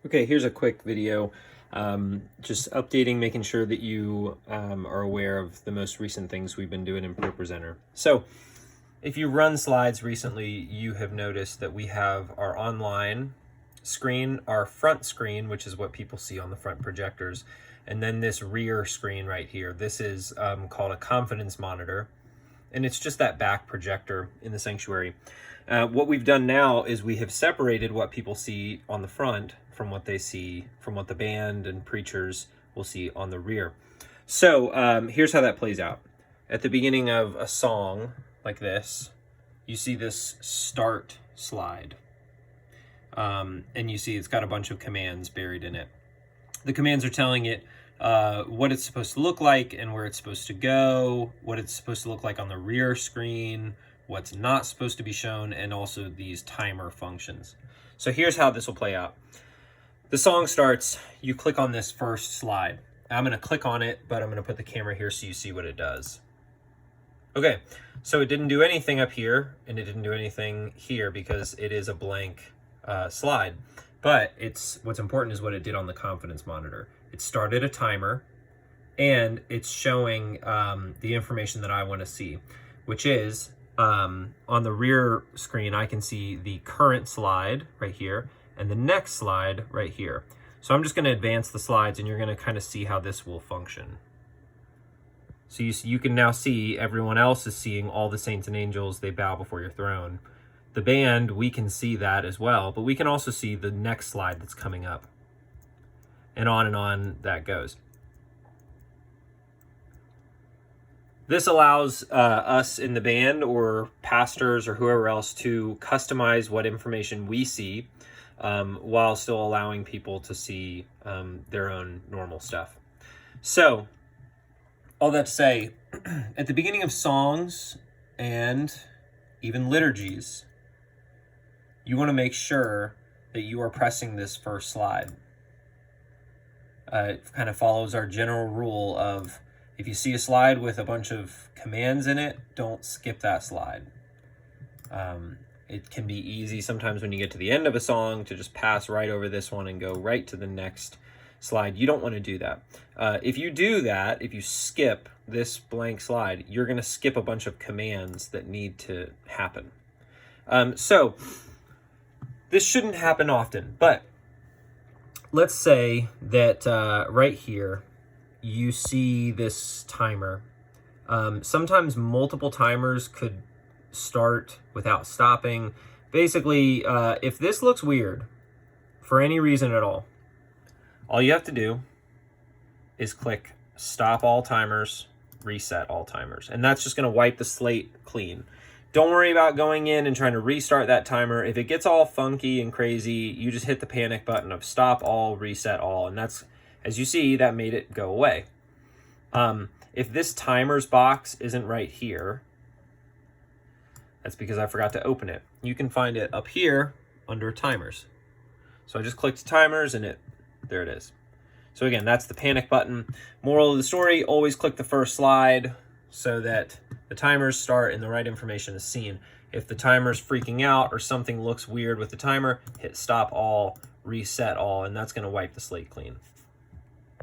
Okay, here's a quick video, just updating, making sure that you are aware of the most recent things we've been doing in Propresenter. So if you run slides recently, you have noticed that we have our online screen, our front screen, which is what people see on the front projectors, and then this rear screen right here. This is called a confidence monitor, and it's just that back projector in the sanctuary. What we've done now is we have separated what people see on the front from what they see, from what the band and preachers will see on the rear. So here's how that plays out. At the beginning of a song like this, you see this start slide. And you see it's got a bunch of commands buried in it. The commands are telling it what it's supposed to look like and where it's supposed to go, what it's supposed to look like on the rear screen, what's not supposed to be shown, and also these timer functions. So here's how this will play out. The song starts, you click on this first slide. I'm going to click on it, but I'm going to put the camera here so you see what it does. Okay, so it didn't do anything up here, and it didn't do anything here because it is a blank slide. But what's important is what it did on the confidence monitor. It started a timer, and it's showing the information that I want to see, which is on the rear screen, I can see the current slide right here and the next slide right here. So I'm just going to advance the slides, and you're going to kind of see how this will function. So you can now see everyone else is seeing all the saints and angels, they bow before your throne. The band, we can see that as well, but we can also see the next slide that's coming up. And on that goes. This allows us in the band or pastors or whoever else to customize what information we see while still allowing people to see their own normal stuff. So, all that to say, at the beginning of songs and even liturgies, you want to make sure that you are pressing this first slide. It kind of follows our general rule of if you see a slide with a bunch of commands in it, don't skip that slide. It can be easy sometimes when you get to the end of a song to just pass right over this one and go right to the next slide. You don't want to do that. If you do that, if you skip this blank slide, you're going to skip a bunch of commands that need to happen. So this shouldn't happen often, but let's say that right here, you see this timer. Sometimes multiple timers could start without stopping. Basically, if this looks weird for any reason at all you have to do is click stop all timers, reset all timers, and that's just going to wipe the slate clean. Don't worry about going in and trying to restart that timer. If it gets all funky and crazy, you just hit the panic button of stop all, reset all, and that's, as you see, that made it go away. If this timers box isn't right here, that's because I forgot to open it. You can find it up here under timers. So I just clicked timers and there it is. So again, that's the panic button. Moral of the story, always click the first slide so that the timers start and the right information is seen. If the timer's freaking out or something looks weird with the timer, hit stop all, reset all, and that's going to wipe the slate clean.